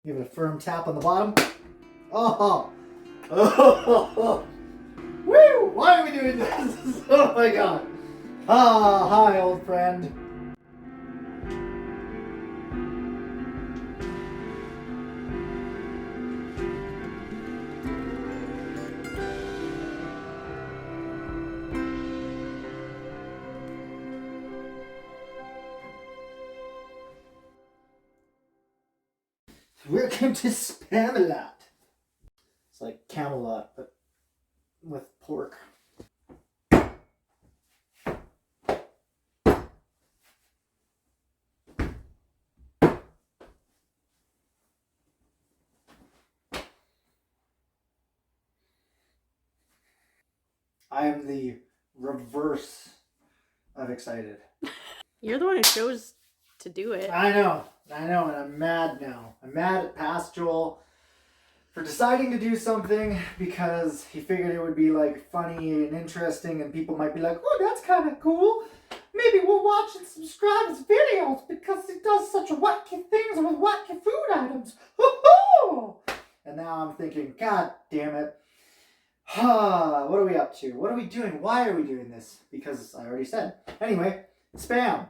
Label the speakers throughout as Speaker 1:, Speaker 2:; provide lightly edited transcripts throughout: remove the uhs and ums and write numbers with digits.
Speaker 1: Give it a firm tap on the bottom. Oh! Oh! Woo! Why are we doing this? Oh my god! Ah, hi, old friend. Welcome to Spam-alot. It's like Camelot, but with pork. I am the reverse of excited.
Speaker 2: You're the one who chose to do it.
Speaker 1: I know, and I'm mad now. I'm mad at past Joel for deciding to do something because he figured it would be like funny and interesting and people might be like, oh, that's kind of cool. Maybe we'll watch and subscribe his videos because he does such wacky things with wacky food items. Hoo-hoo! And now I'm thinking, god damn it. What are we up to? What are we doing? Why are we doing this? Because I already said. Anyway, spam.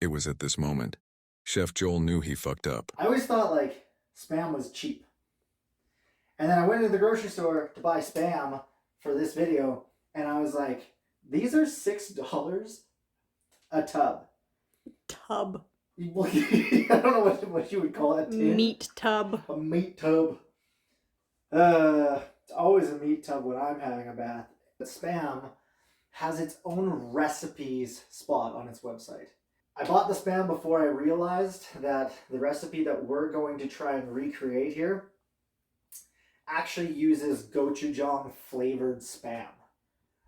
Speaker 3: It was at this moment Chef Joel knew he fucked up.
Speaker 1: I always thought like spam was cheap. And then I went to the grocery store to buy spam for this video and I was like, these are $6 a tub.
Speaker 2: Tub.
Speaker 1: I don't know what you would call it.
Speaker 2: Meat tub.
Speaker 1: A meat tub. It's always a meat tub when I'm having a bath. But Spam has its own recipes spot on its website. I bought the Spam before I realized that the recipe that we're going to try and recreate here actually uses gochujang flavored Spam.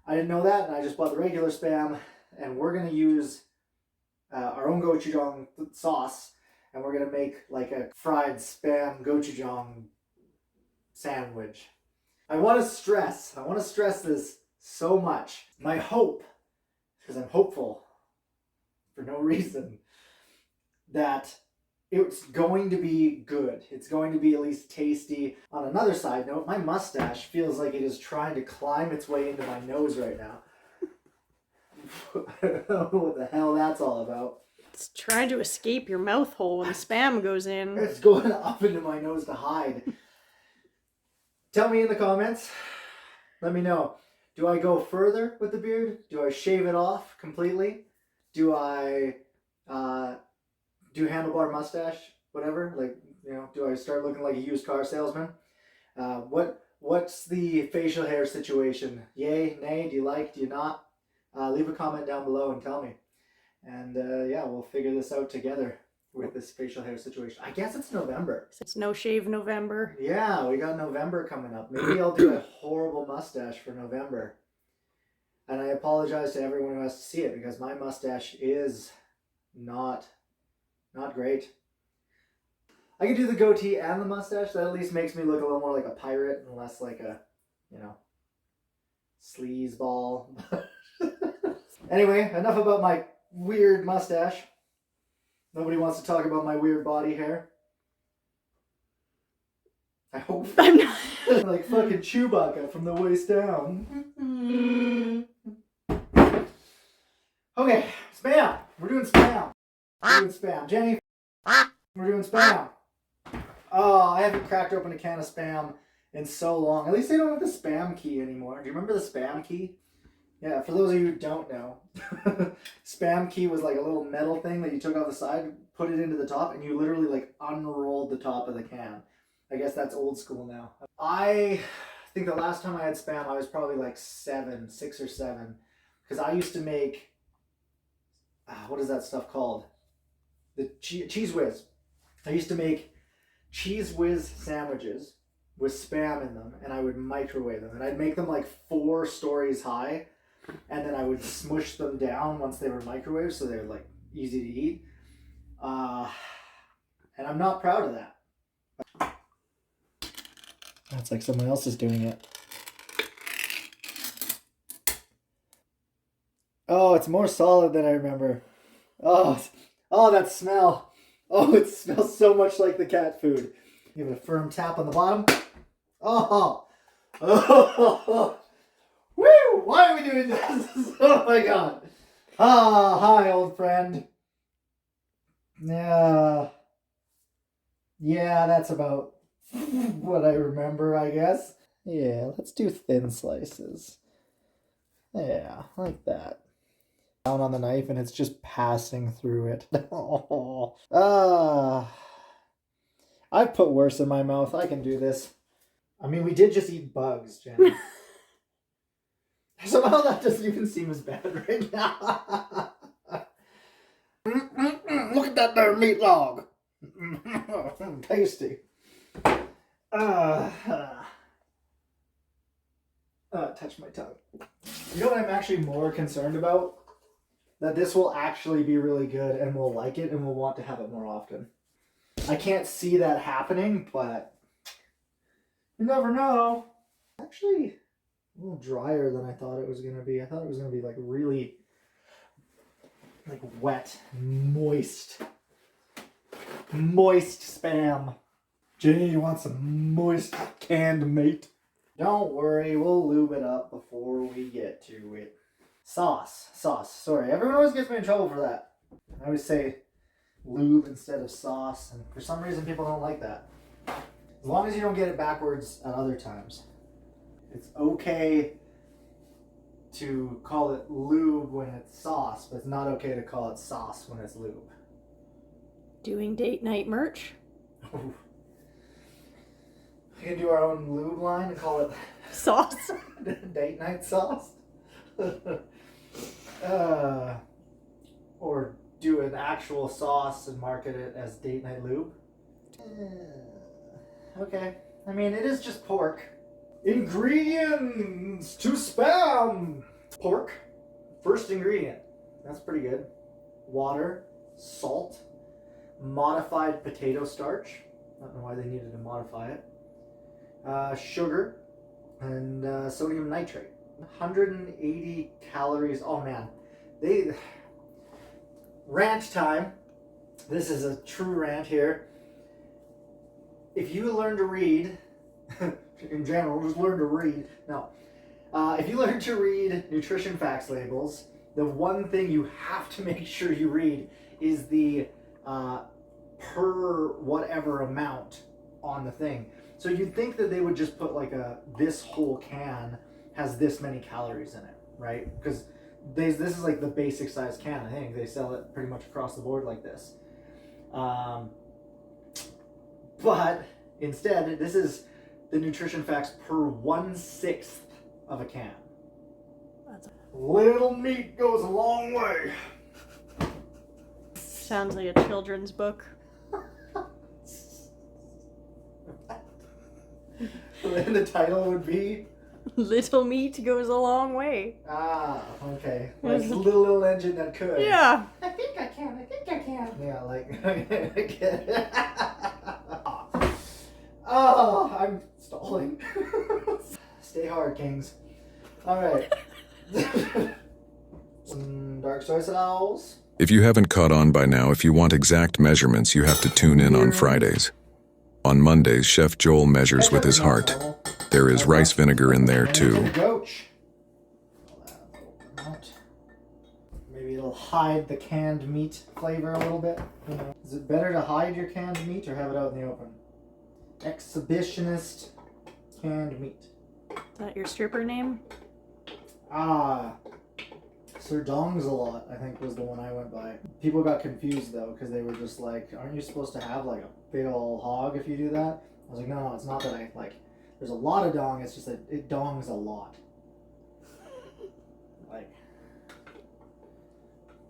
Speaker 1: I didn't know that, and I just bought the regular Spam, and we're going to use our own gochujang sauce, and we're going to make like a fried Spam gochujang sandwich. I want to stress this so much. My hope, because I'm hopeful for no reason, that it's going to be good. It's going to be at least tasty. On another side note, my mustache feels like it is trying to climb its way into my nose right now. I don't know what the hell that's all about.
Speaker 2: It's trying to escape your mouth hole when the spam goes in.
Speaker 1: It's going up into my nose to hide. Tell me in the comments. Let me know. Do I go further with the beard? Do I shave it off completely? Do I do handlebar mustache? Whatever. Like, you know, do I start looking like a used car salesman? What's the facial hair situation? Yay, nay, do you like, do you not? Leave a comment down below and tell me. And yeah, we'll figure this out together with this facial hair situation. I guess it's November.
Speaker 2: It's no shave November.
Speaker 1: Yeah, we got November coming up. Maybe I'll do a horrible mustache for November. And I apologize to everyone who has to see it because my mustache is not great. I could do the goatee and the mustache. That at least makes me look a little more like a pirate and less like a, you know, sleazeball. Anyway, enough about my weird mustache. Nobody wants to talk about my weird body hair. I hope.
Speaker 2: I'm not.
Speaker 1: Like fucking Chewbacca from the waist down. Okay, spam. We're doing spam. We're doing spam. Jenny, we're doing spam. Oh, I haven't cracked open a can of spam in so long. At least they don't have the spam key anymore. Do you remember the spam key? Yeah, for those of you who don't know, spam key was like a little metal thing that you took off the side, put it into the top, and you literally like unrolled the top of the can. I guess that's old school now. I think the last time I had spam, I was probably like 6 or 7. Because I used to make, what is that stuff called? The Cheese Whiz. I used to make Cheese Whiz sandwiches with spam in them, and I would microwave them. And I'd make them like 4 stories high, and then I would smush them down once they were microwaved, so they're like easy to eat. And I'm not proud of that. That's like someone else is doing it. Oh, it's more solid than I remember. Oh, that smell. Oh, it smells so much like the cat food. Give it a firm tap on the bottom. Oh. Oh. Woo! Why are we doing this? Oh my god. Ah, hi, old friend. Yeah. Yeah, that's about what I remember, I guess. Yeah, let's do thin slices. Yeah, like that. Down on the knife and it's just passing through it. I've put worse in my mouth. I can do this. I mean, we did just eat bugs, Jen. Somehow that doesn't even seem as bad right now. Look at that there meat log. Tasty. Touch my tongue. You know what I'm actually more concerned about? That this will actually be really good and we'll like it and we'll want to have it more often. I can't see that happening, but you never know. Actually, a little drier than I thought it was going to be. I thought it was going to be like really like wet, moist Spam. Jenny, you want some moist canned meat? Don't worry, we'll lube it up before we get to it. Sauce. Sorry, everyone always gets me in trouble for that. I always say lube instead of sauce, and for some reason people don't like that. As long as you don't get it backwards at other times. It's okay to call it lube when it's sauce, but it's not okay to call it sauce when it's lube.
Speaker 2: Doing date night merch?
Speaker 1: We can do our own lube line and call it
Speaker 2: Sauce.
Speaker 1: date night sauce. Or do an actual sauce and market it as date night lube. Okay. I mean, it is just pork. Ingredients to spam. Pork. First ingredient. That's pretty good. Water, salt, modified potato starch. I don't know why they needed to modify it. Sugar, and sodium nitrate. 180 calories. Oh man. Rant time. This is a true rant here. If you learn to read, in general, just learn to read. No. If you learn to read nutrition facts labels, the one thing you have to make sure you read is the per whatever amount on the thing. So you'd think that they would just put like this whole can has this many calories in it, right? Because this is like the basic size can. I think they sell it pretty much across the board like this. But instead, this is the nutrition facts per 1/6 of a can. Little meat goes a long way.
Speaker 2: Sounds like a children's book.
Speaker 1: And the title would be
Speaker 2: Little meat goes a long way.
Speaker 1: Ah, okay. Like the little engine that could.
Speaker 2: Yeah.
Speaker 1: I think I can. Yeah, like oh, I'm stalling. Stay hard, kings. Alright. Some dark soy sauce.
Speaker 3: If you haven't caught on by now, if you want exact measurements, you have to tune in on Fridays. On Mondays, Chef Joel measures with his heart. There is rice vinegar in there too.
Speaker 1: Maybe it'll hide the canned meat flavor a little bit. You know. Is it better to hide your canned meat or have it out in the open? Exhibitionist canned meat.
Speaker 2: Is that your stripper name?
Speaker 1: Sir Dong's-a-lot, I think, was the one I went by. People got confused though, because they were just like, aren't you supposed to have like a big ol' hog if you do that? I was like, no, it's not that I like, there's a lot of dong, it's just that it dongs a lot. Like,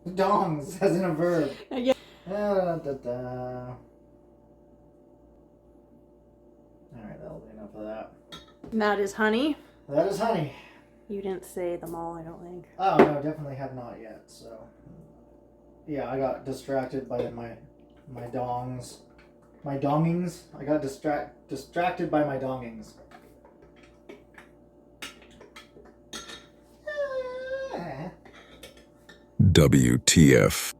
Speaker 1: dongs, as in a verb.
Speaker 2: Yeah.
Speaker 1: Alright, that'll be enough of that.
Speaker 2: And that is honey.
Speaker 1: That is honey.
Speaker 2: You didn't say them all, I don't think.
Speaker 1: Oh, no, definitely have not yet, so. Yeah, I got distracted by my dongs. My dongings. I got distracted by my dongings.
Speaker 3: WTF.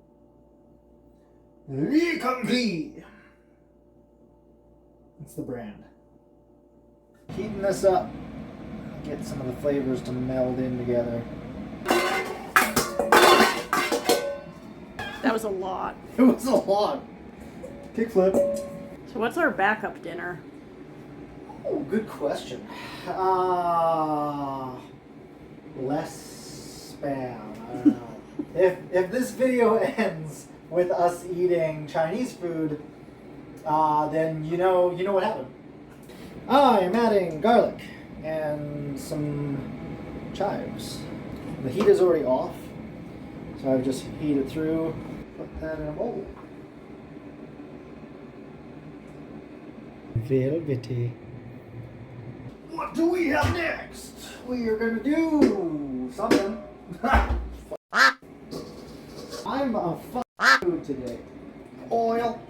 Speaker 1: Compris. That's the brand. Heating this up. Get some of the flavors to meld in together.
Speaker 2: That was a lot.
Speaker 1: It was a lot. Kickflip.
Speaker 2: So what's our backup dinner?
Speaker 1: Oh, good question. Less spam. I don't know. If this video ends with us eating Chinese food, then you know what happened. I am adding garlic and some chives. The heat is already off, so I've just heated through. Put that in a bowl. Velvety. What do we have next? We are gonna do something. I'm a food today. Oil.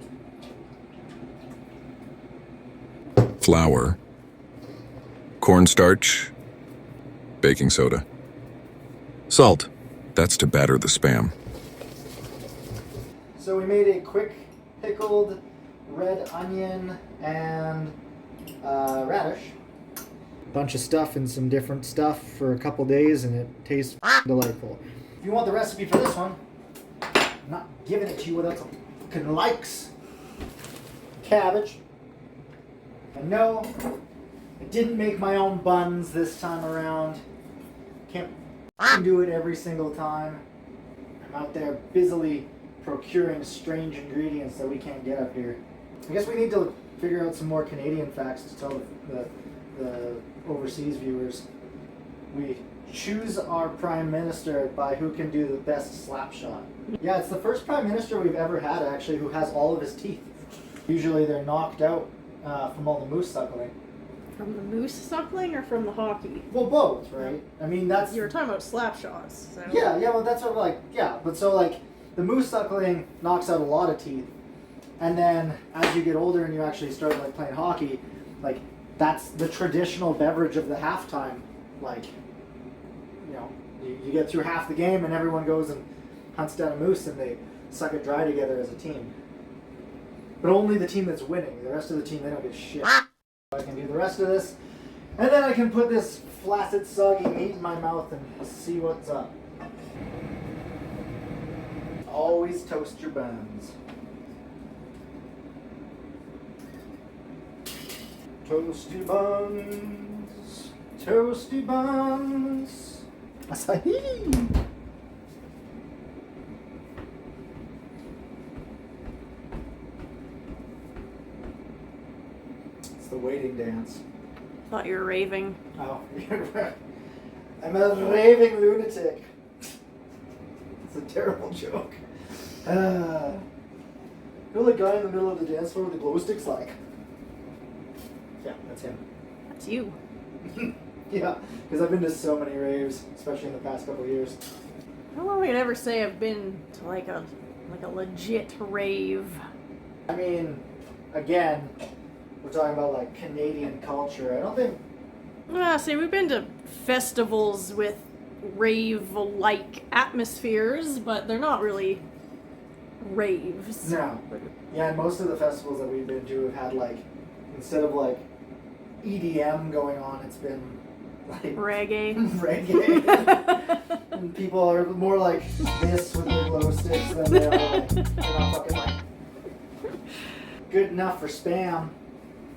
Speaker 3: Flour, cornstarch, baking soda, salt. That's to batter the Spam.
Speaker 1: So we made a quick pickled red onion and radish. Bunch of stuff and some different stuff for a couple days, and it tastes delightful. If you want the recipe for this one, I'm not giving it to you without some fucking likes. Cabbage. And no, I didn't make my own buns this time around. Can't do it every single time. I'm out there busily procuring strange ingredients that we can't get up here. I guess we need to figure out some more Canadian facts to tell the overseas viewers. We choose our prime minister by who can do the best slap shot. Yeah, it's the first prime minister we've ever had actually who has all of his teeth. Usually they're knocked out from all the moose suckling.
Speaker 2: From the moose suckling or from the hockey?
Speaker 1: Well, both, right? I mean, that's...
Speaker 2: You were talking about slap shots. So.
Speaker 1: Yeah, well, that's what, like, yeah. But so, like, the moose suckling knocks out a lot of teeth. And then, as you get older and you actually start, like, playing hockey, like, that's the traditional beverage of the halftime. Like, you know, you get through half the game and everyone goes and hunts down a moose and they suck it dry together as a team. But only the team that's winning. The rest of the team, they don't get shit. I can do the rest of this, and then I can put this flaccid, soggy meat in my mouth and see what's up. Always toast your buns. Toasty buns, toasty buns. Asahi. The waiting dance.
Speaker 2: Thought you were raving.
Speaker 1: Oh, I'm a raving lunatic. It's a terrible joke. You know the guy in the middle of the dance floor with the glow sticks, like? Yeah, that's him.
Speaker 2: That's you.
Speaker 1: Yeah, because I've been to so many raves, especially in the past couple of years.
Speaker 2: I don't know if I could ever say I've been to like a legit rave.
Speaker 1: I mean, again, we're talking about like Canadian culture. I don't think.
Speaker 2: See, we've been to festivals with rave-like atmospheres, but they're not really raves.
Speaker 1: No. Yeah, and most of the festivals that we've been to have had like, instead of like EDM going on, it's been like
Speaker 2: reggae.
Speaker 1: Reggae. And people are more like this with their glow sticks than they are like, they're not fucking like good enough for Spam.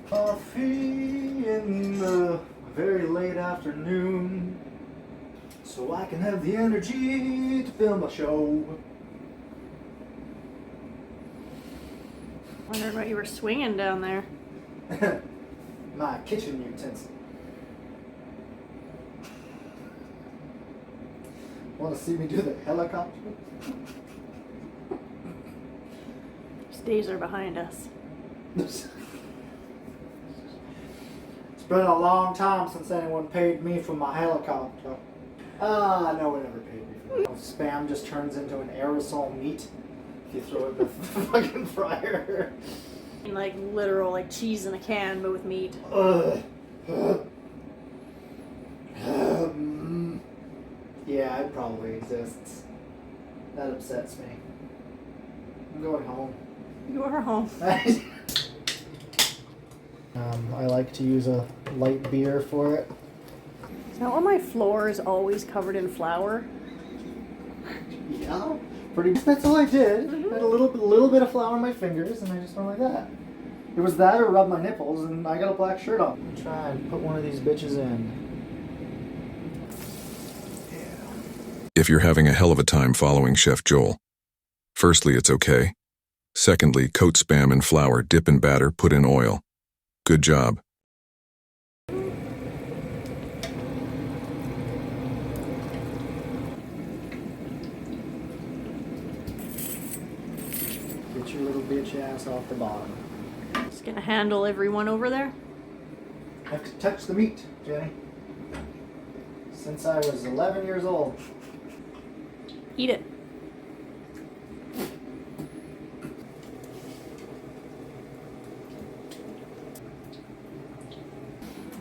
Speaker 1: Coffee in the very late afternoon, so I can have the energy to film a show.
Speaker 2: Wondered what you were swinging down there.
Speaker 1: My kitchen utensil. Want to see me do the helicopter?
Speaker 2: These days are behind us.
Speaker 1: It's been a long time since anyone paid me for my helicopter. No one ever paid me for that. Spam just turns into an aerosol meat if you throw it in the fucking fryer.
Speaker 2: Like literal, like cheese in a can, but with meat.
Speaker 1: Yeah, it probably exists. That upsets me. I'm going home.
Speaker 2: You are home.
Speaker 1: I like to use a light beer for it.
Speaker 2: Is that why my floor is always covered in flour?
Speaker 1: Yeah, pretty. That's all I did. I had a little bit of flour on my fingers, and I just went like that. It was that or rub my nipples, and I got a black shirt on. Try and put one of these bitches in.
Speaker 3: If you're having a hell of a time following Chef Joel, firstly, it's okay. Secondly, coat Spam in flour, dip in batter, put in oil. Good job.
Speaker 1: Get your little bitch ass off the bottom.
Speaker 2: Just gonna handle everyone over there.
Speaker 1: I have to touch the meat, Jenny. Since I was 11 years old.
Speaker 2: Eat it.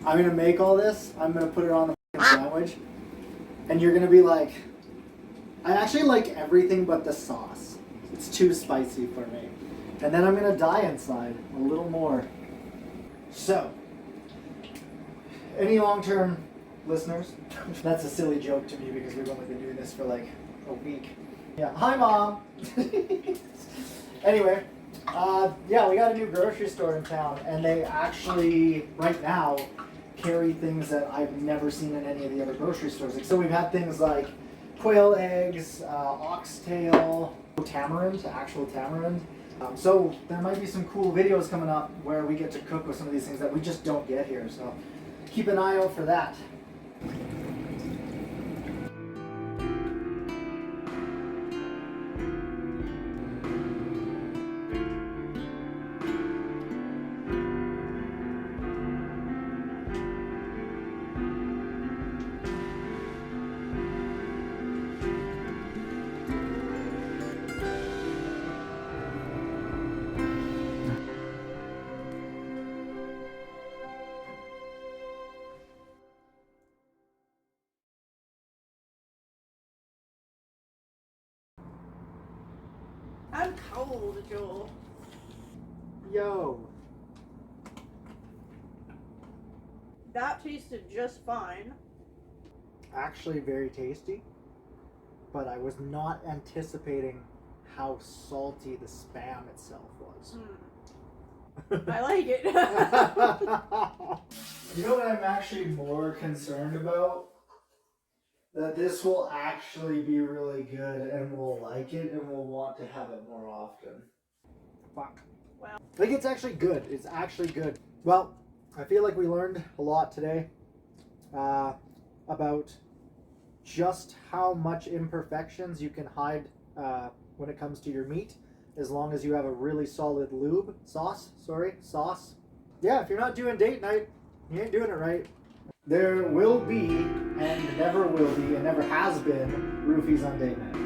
Speaker 1: I'm gonna make all this. I'm gonna put it on the sandwich, and you're gonna be like, I actually like everything but the sauce. It's too spicy for me. And then I'm gonna die inside a little more. So, any long-term listeners? That's a silly joke to me because we've only been doing this for like a week. Yeah. Hi, Mom. Anyway, yeah, we got a new grocery store in town, and they actually right now carry things that I've never seen in any of the other grocery stores. So we've had things like quail eggs, oxtail, tamarind, actual tamarind. So there might be some cool videos coming up where we get to cook with some of these things that we just don't get here. So keep an eye out for that.
Speaker 2: I'm cold, Joel.
Speaker 1: Yo.
Speaker 2: That tasted just fine.
Speaker 1: Actually very tasty, but I was not anticipating how salty the Spam itself was.
Speaker 2: I like it.
Speaker 1: You know what I'm actually more concerned about? That this will actually be really good and we'll like it and we'll want to have it more often. Fuck.
Speaker 2: Wow.
Speaker 1: I think it's actually good. It's actually good. Well, I feel like we learned a lot today about just how much imperfections you can hide when it comes to your meat, as long as you have a really solid sauce. Yeah, if you're not doing date night, you ain't doing it right. There will be, and never will be, and never has been, roofies on date night.